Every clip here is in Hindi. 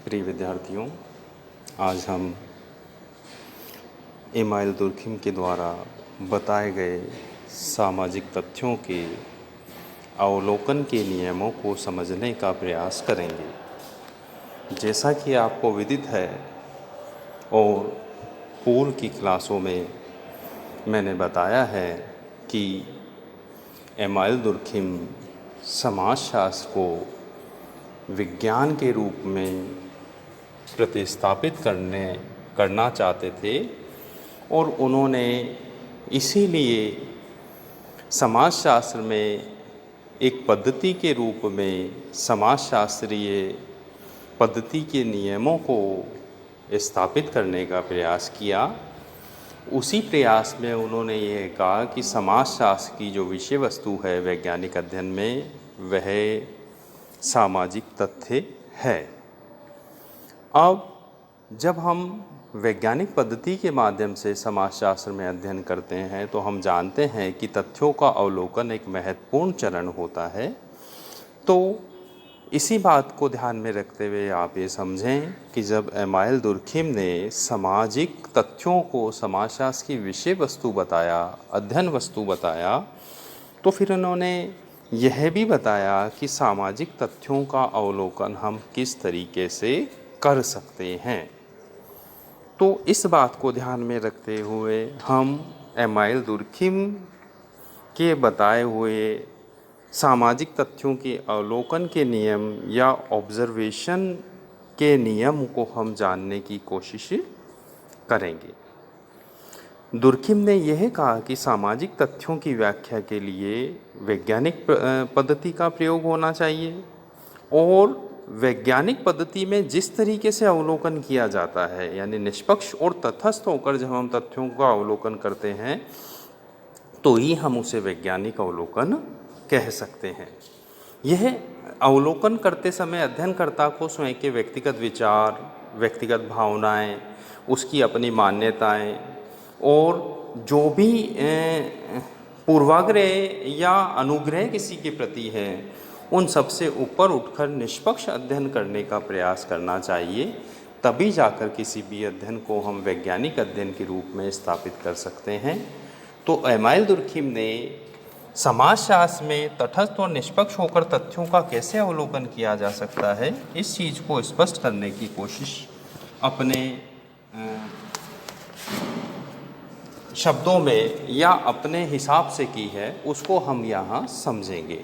प्रिय विद्यार्थियों, आज हम इमाइल दुर्खिम के द्वारा बताए गए सामाजिक तथ्यों के अवलोकन के नियमों को समझने का प्रयास करेंगे। जैसा कि आपको विदित है और पूर्व की क्लासों में मैंने बताया है कि इमाइल दुर्खिम समाजशास्त्र को विज्ञान के रूप में प्रतिस्थापित करना चाहते थे और उन्होंने इसीलिए समाजशास्त्र में एक पद्धति के रूप में समाजशास्त्रीय पद्धति के नियमों को स्थापित करने का प्रयास किया। उसी प्रयास में उन्होंने ये कहा कि समाजशास्त्र की जो विषय वस्तु है वैज्ञानिक अध्ययन में, वह सामाजिक तथ्य है। अब जब हम वैज्ञानिक पद्धति के माध्यम से समाजशास्त्र में अध्ययन करते हैं तो हम जानते हैं कि तथ्यों का अवलोकन एक महत्वपूर्ण चरण होता है। तो इसी बात को ध्यान में रखते हुए आप ये समझें कि जब इमाइल दुर्खिम ने सामाजिक तथ्यों को समाजशास्त्र की विषय वस्तु बताया, अध्ययन वस्तु बताया, तो फिर उन्होंने यह भी बताया कि सामाजिक तथ्यों का अवलोकन हम किस तरीके से कर सकते हैं। तो इस बात को ध्यान में रखते हुए हम इमाइल दुर्खिम के बताए हुए सामाजिक तथ्यों के अवलोकन के नियम या ऑब्जर्वेशन के नियम को हम जानने की कोशिश करेंगे। दुर्खिम ने यह कहा कि सामाजिक तथ्यों की व्याख्या के लिए वैज्ञानिक पद्धति का प्रयोग होना चाहिए और वैज्ञानिक पद्धति में जिस तरीके से अवलोकन किया जाता है, यानी निष्पक्ष और तटस्थ होकर जब हम तथ्यों का अवलोकन करते हैं तो ही हम उसे वैज्ञानिक अवलोकन कह सकते हैं। यह अवलोकन करते समय अध्ययनकर्ता को स्वयं के व्यक्तिगत विचार, व्यक्तिगत भावनाएं, उसकी अपनी मान्यताएं और जो भी पूर्वाग्रह या अनुग्रह किसी के प्रति है, उन सबसे ऊपर उठकर निष्पक्ष अध्ययन करने का प्रयास करना चाहिए। तभी जाकर किसी भी अध्ययन को हम वैज्ञानिक अध्ययन के रूप में स्थापित कर सकते हैं। तो इमाइल दुर्खिम ने समाजशास्त्र में तटस्थ और निष्पक्ष होकर तथ्यों का कैसे अवलोकन किया जा सकता है, इस चीज़ को स्पष्ट करने की कोशिश अपने शब्दों में या अपने हिसाब से की है, उसको हम यहाँ समझेंगे।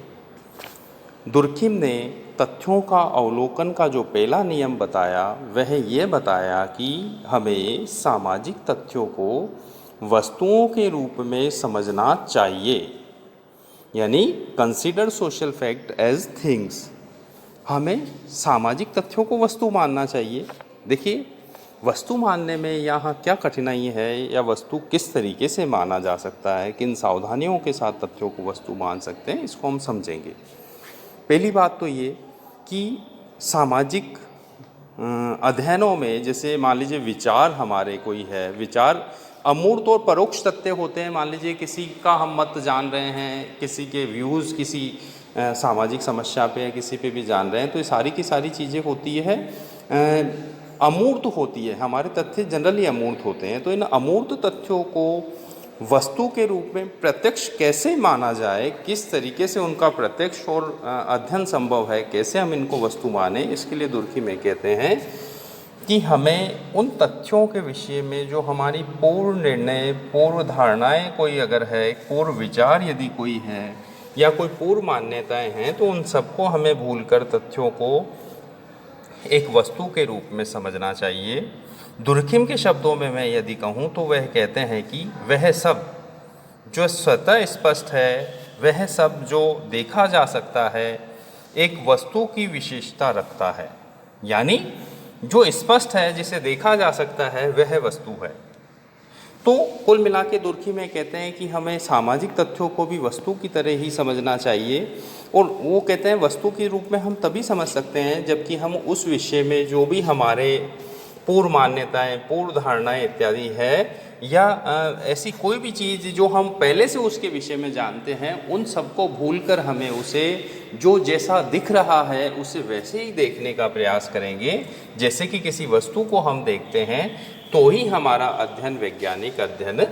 दुर्खिम ने तथ्यों का अवलोकन का जो पहला नियम बताया वह ये बताया कि हमें सामाजिक तथ्यों को वस्तुओं के रूप में समझना चाहिए, यानी consider social fact as things. हमें सामाजिक तथ्यों को वस्तु मानना चाहिए। देखिए, वस्तु मानने में यहाँ क्या कठिनाई है या वस्तु किस तरीके से माना जा सकता है, किन सावधानियों के साथ तथ्यों को वस्तु मान सकते हैं, इसको हम समझेंगे। पहली बात तो ये कि सामाजिक अध्ययनों में, जैसे मान लीजिए विचार हमारे कोई है, विचार अमूर्त और परोक्ष तथ्य होते हैं। मान लीजिए किसी का हम मत जान रहे हैं, किसी के व्यूज़ किसी सामाजिक समस्या पे या किसी पे भी जान रहे हैं, तो ये सारी की सारी चीज़ें होती है अमूर्त होती है। हमारे तथ्य जनरली अमूर्त होते हैं। तो इन अमूर्त तथ्यों को वस्तु के रूप में प्रत्यक्ष कैसे माना जाए, किस तरीके से उनका प्रत्यक्ष और अध्ययन संभव है, कैसे हम इनको वस्तु माने, इसके लिए दुर्खिम में कहते हैं कि हमें उन तथ्यों के विषय में जो हमारी पूर्व निर्णय, पूर्व धारणाएं कोई अगर है, पूर्व विचार यदि कोई है या कोई पूर्व मान्यताएं हैं, तो उन सबको हमें भूलकर तथ्यों को एक वस्तु के रूप में समझना चाहिए। दुर्खिम के शब्दों में मैं यदि कहूँ तो वह कहते हैं कि वह सब जो स्वतः स्पष्ट है, वह सब जो देखा जा सकता है, एक वस्तु की विशेषता रखता है। यानी जो स्पष्ट है, जिसे देखा जा सकता है, वह वस्तु है। तो कुल मिला के दुर्खिम में कहते हैं कि हमें सामाजिक तथ्यों को भी वस्तु की तरह ही समझना चाहिए। और वो कहते हैं वस्तु के रूप में हम तभी समझ सकते हैं जबकि हम उस विषय में जो भी हमारे पूर्व मान्यताएं, पूर्व धारणाएं इत्यादि है, या ऐसी कोई भी चीज़ जो हम पहले से उसके विषय में जानते हैं, उन सबको भूलकर हमें उसे जो जैसा दिख रहा है उसे वैसे ही देखने का प्रयास करेंगे जैसे कि किसी वस्तु को हम देखते हैं, तो ही हमारा अध्ययन वैज्ञानिक अध्ययन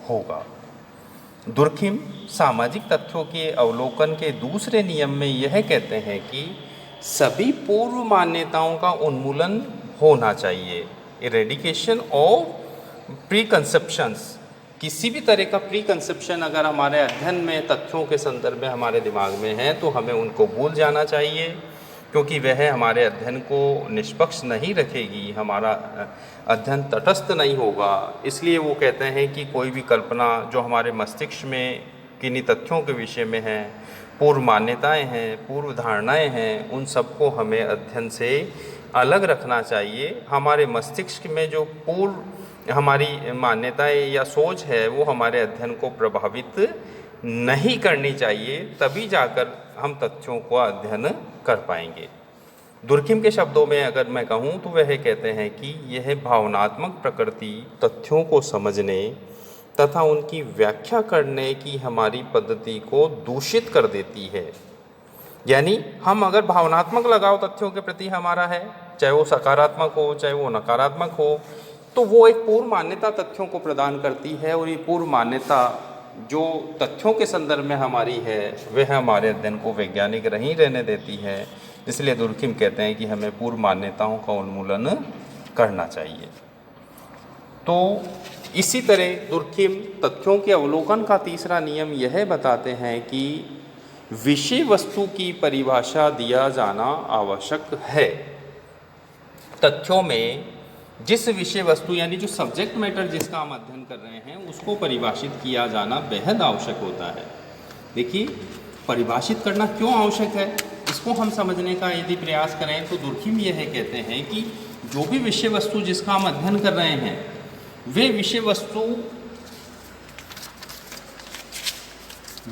होगा। दुर्खिम सामाजिक तथ्यों के अवलोकन के दूसरे नियम में यह कहते हैं कि सभी पूर्व मान्यताओं का उन्मूलन होना चाहिए। इरेडिकेशन ऑफ प्री कंसेप्शंस, किसी भी तरह का प्री कंसेप्शन अगर हमारे अध्ययन में तथ्यों के संदर्भ में हमारे दिमाग में है तो हमें उनको भूल जाना चाहिए, क्योंकि वह हमारे अध्ययन को निष्पक्ष नहीं रखेगी, हमारा अध्ययन तटस्थ नहीं होगा। इसलिए वो कहते हैं कि कोई भी कल्पना जो हमारे मस्तिष्क में किन्हीं तथ्यों के विषय में है, पूर्व मान्यताएं हैं, पूर्व धारणाएं हैं, उन सबको हमें अध्ययन से अलग रखना चाहिए। हमारे मस्तिष्क में जो पूर्व हमारी मान्यताएं या सोच है वो हमारे अध्ययन को प्रभावित नहीं करनी चाहिए, तभी जाकर हम तथ्यों को अध्ययन कर पाएंगे। दुर्खिम के शब्दों में अगर मैं कहूँ तो वह कहते हैं कि यह भावनात्मक प्रकृति तथ्यों को समझने तथा उनकी व्याख्या करने की हमारी पद्धति को दूषित कर देती है। यानी हम अगर भावनात्मक लगाव तथ्यों के प्रति हमारा है, चाहे वो सकारात्मक हो चाहे वो नकारात्मक हो, तो वो एक पूर्व मान्यता तथ्यों को प्रदान करती है, और ये पूर्व मान्यता जो तथ्यों के संदर्भ में हमारी है वह हमारे अध्ययन को वैज्ञानिक नहीं रहने देती है। इसलिए दुर्खिम कहते हैं कि हमें पूर्व मान्यताओं का उन्मूलन करना चाहिए। तो इसी तरह दुर्खिम तथ्यों के अवलोकन का तीसरा नियम यह बताते हैं कि विषय वस्तु की परिभाषा दिया जाना आवश्यक है। तथ्यों में जिस विषय वस्तु यानी जो सब्जेक्ट मैटर जिसका हम अध्ययन कर रहे हैं उसको परिभाषित किया जाना बेहद आवश्यक होता है। देखिए, परिभाषित करना क्यों आवश्यक है, इसको हम समझने का यदि प्रयास करें तो दुर्खिम यह कहते हैं कि जो भी विषय वस्तु जिसका हम अध्ययन कर रहे हैं वे विषय वस्तु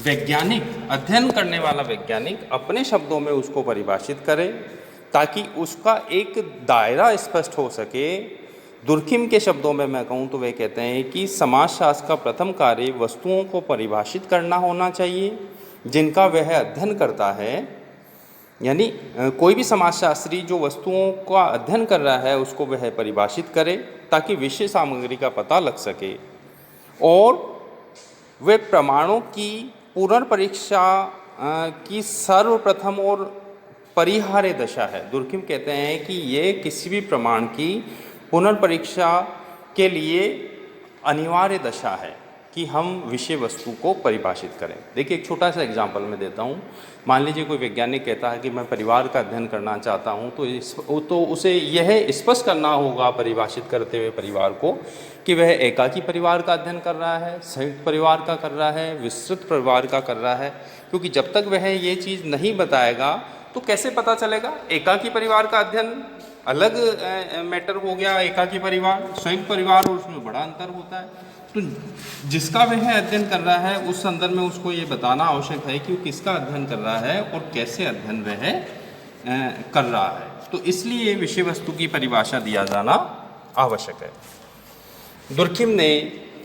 वैज्ञानिक, अध्ययन करने वाला वैज्ञानिक अपने शब्दों में उसको परिभाषित करे ताकि उसका एक दायरा स्पष्ट हो सके। दुर्खिम के शब्दों में मैं कहूँ तो वे कहते हैं कि समाजशास्त्र का प्रथम कार्य वस्तुओं को परिभाषित करना होना चाहिए जिनका वह अध्ययन करता है। यानी कोई भी समाजशास्त्री जो वस्तुओं का अध्ययन कर रहा है उसको वह परिभाषित करे ताकि विषय सामग्री का पता लग सके, और वे प्रमाणों की पुनर्परीक्षा की सर्वप्रथम और परिहार्य दशा है। दुर्खिम कहते हैं कि ये किसी भी प्रमाण की पुनर्परीक्षा के लिए अनिवार्य दशा है कि हम विषय वस्तु को परिभाषित करें। देखिए, एक छोटा सा एग्जाम्पल मैं देता हूँ। मान लीजिए कोई वैज्ञानिक कहता है कि मैं परिवार का अध्ययन करना चाहता हूँ, तो उसे यह स्पष्ट करना होगा परिभाषित करते हुए परिवार को कि वह एकाकी परिवार का अध्ययन कर रहा है, संयुक्त परिवार का कर रहा है, विस्तृत परिवार का कर रहा है। क्योंकि जब तक वह ये चीज़ नहीं बताएगा तो कैसे पता चलेगा। एकाकी परिवार का अध्ययन अलग मैटर हो गया, एकाकी परिवार, संयुक्त परिवार, और उसमें बड़ा अंतर होता है। तो जिसका वह अध्ययन कर रहा है उस संदर्भ में उसको ये बताना आवश्यक है कि वो किसका अध्ययन कर रहा है और कैसे अध्ययन वह कर रहा है। तो इसलिए विषय वस्तु की परिभाषा दिया जाना आवश्यक है। दुर्खिम ने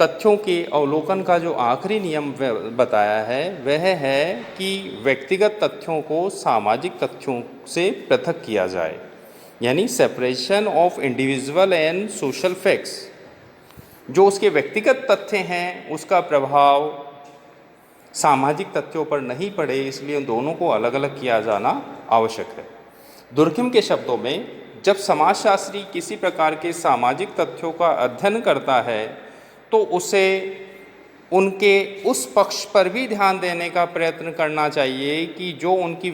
तथ्यों के अवलोकन का जो आखिरी नियम बताया है वह है कि व्यक्तिगत तथ्यों को सामाजिक तथ्यों से पृथक किया जाए, यानी separation of individual and social facts. जो उसके व्यक्तिगत तथ्य हैं उसका प्रभाव सामाजिक तथ्यों पर नहीं पड़े, इसलिए उन दोनों को अलग अलग किया जाना आवश्यक है। दुर्खिम के शब्दों में जब समाजशास्त्री किसी प्रकार के सामाजिक तथ्यों का अध्ययन करता है तो उसे उनके उस पक्ष पर भी ध्यान देने का प्रयत्न करना चाहिए कि जो उनकी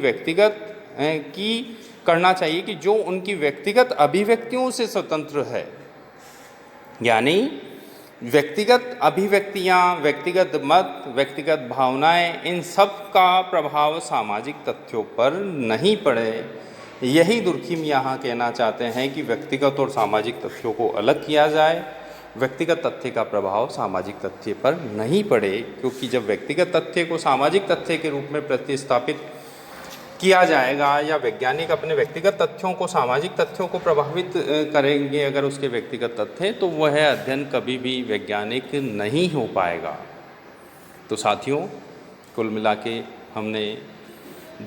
व्यक्तिगत अभिव्यक्तियों से स्वतंत्र है। यानी व्यक्तिगत अभिव्यक्तियाँ, व्यक्तिगत मत, व्यक्तिगत भावनाएं, इन सब का प्रभाव सामाजिक तथ्यों पर नहीं पड़े। यही दुर्खिम यहाँ कहना चाहते हैं कि व्यक्तिगत और सामाजिक तथ्यों को अलग किया जाए, व्यक्तिगत तथ्य का प्रभाव सामाजिक तथ्य पर नहीं पड़े, क्योंकि जब व्यक्तिगत तथ्य को सामाजिक तथ्य के रूप में प्रतिस्थापित किया जाएगा या वैज्ञानिक अपने व्यक्तिगत तथ्यों को सामाजिक तथ्यों को प्रभावित करेंगे अगर उसके व्यक्तिगत तथ्य हैं, तो वह अध्ययन कभी भी वैज्ञानिक नहीं हो पाएगा। तो साथियों, कुल मिला के हमने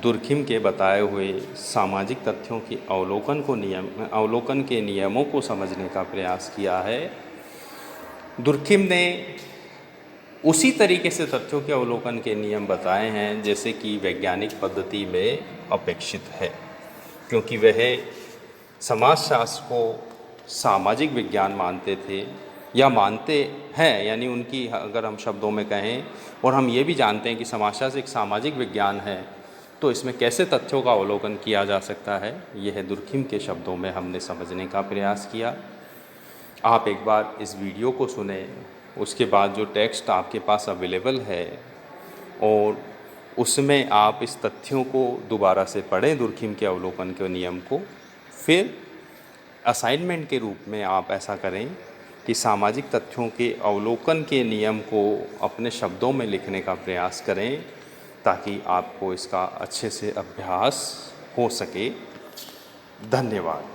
दुर्खिम के बताए हुए सामाजिक तथ्यों की अवलोकन के नियमों को समझने का प्रयास किया है। दुर्खिम ने उसी तरीके से तथ्यों के अवलोकन के नियम बताए हैं जैसे कि वैज्ञानिक पद्धति में अपेक्षित है, क्योंकि वह समाजशास्त्र को सामाजिक विज्ञान मानते थे या मानते हैं, यानी उनकी अगर हम शब्दों में कहें, और हम ये भी जानते हैं कि समाजशास्त्र एक सामाजिक विज्ञान है, तो इसमें कैसे तथ्यों का अवलोकन किया जा सकता है, यह दुर्खिम के शब्दों में हमने समझने का प्रयास किया। आप एक बार इस वीडियो को सुने, उसके बाद जो टेक्स्ट आपके पास अवेलेबल है और उसमें आप इस तथ्यों को दोबारा से पढ़ें, दुर्खिम के अवलोकन के नियम को। फिर असाइनमेंट के रूप में आप ऐसा करें कि सामाजिक तथ्यों के अवलोकन के नियम को अपने शब्दों में लिखने का प्रयास करें, ताकि आपको इसका अच्छे से अभ्यास हो सके। धन्यवाद।